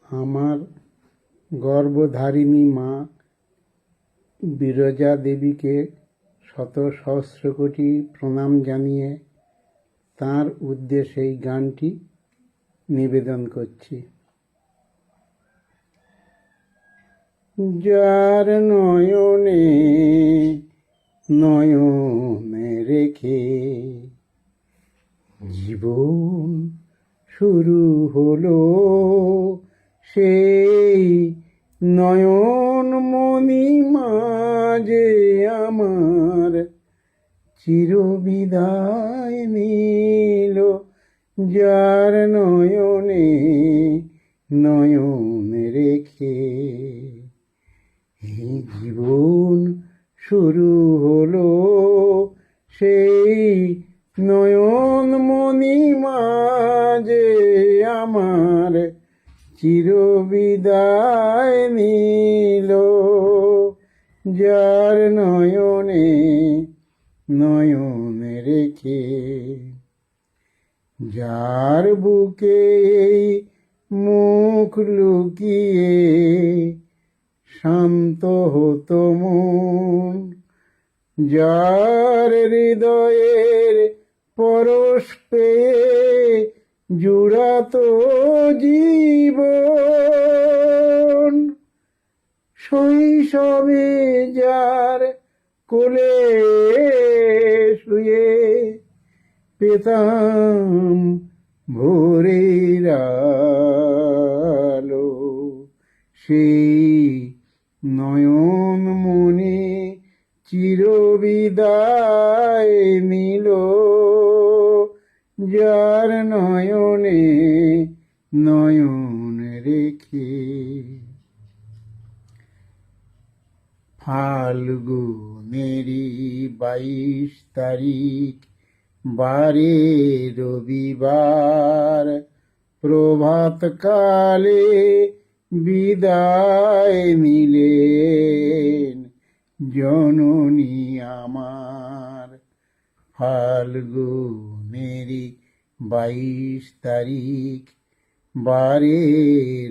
আমার গর্ভধারিণী মা বিরজা দেবীকে শত সহস্র কোটি প্রণাম জানিয়ে তাঁর উদ্দেশ্যে এই গানটি নিবেদন করছি। যার নয়নে নয়নে রেখে জীবন শুরু হলো, সেই নয়ন মণি মাঝে আমার চিরবিদায় নিল। যার নয়নে নয়ন রেখে এই জীবন শুরু হলো, সেই নয়ন মণি মাঝে আমার চিরবিদায় নিল। যার নয়নে নয়ন রেখে, যার বুকে মুখ লুকিয়ে শান্ত হতো মন, যার হৃদয়ের পরশ পেয়ে জুড়াতো জীবন, শৈশবে যার কোলে শুয়ে পেতাম ভোরের আলো, সেই নয়ন মণি চিরবিদায় নিল। যার নয়নে নয়ন রেখে, ফাল্গুনেরই 22 তারিখ বারে রবিবার, প্রভাতকালে বিদায় নিলেন জননী আমার। ফাল্গুনেরই 22 তারিখ বারে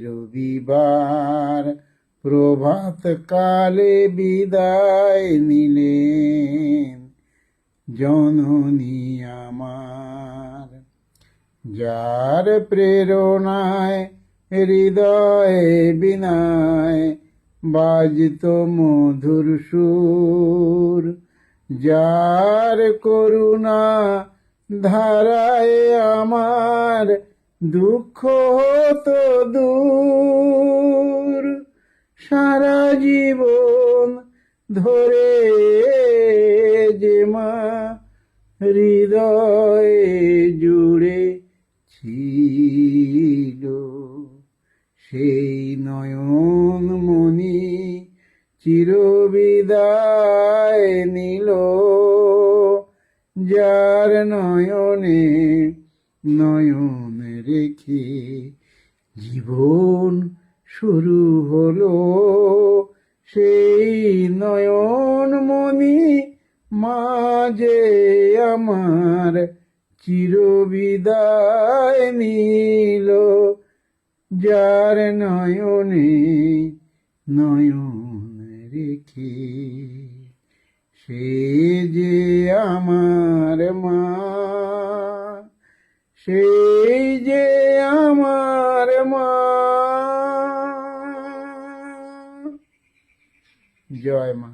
রবিবার, প্রভাতকালে বিদায় নিলেন জননী আমার। যার প্রেরণায় হৃদয়ে বিনায় বাজত মধুর সুর, যার করুণা ধারায় আমার দুঃখ হতো দূর, সারা জীবন ধরে যে মা হৃদয়ে জুড়ে ছিল, সেই নয়ন মণি চিরবিদায় নিল। যার নয়নে নয়ন রেখে জীবন শুরু হলো, সেই নয়ন মণি মাঝে আমার চিরবিদায় নিল। যার নয়নে নয়ন রেখে, সে যে আমার মা, সেই যে আমার মা। জয় মা।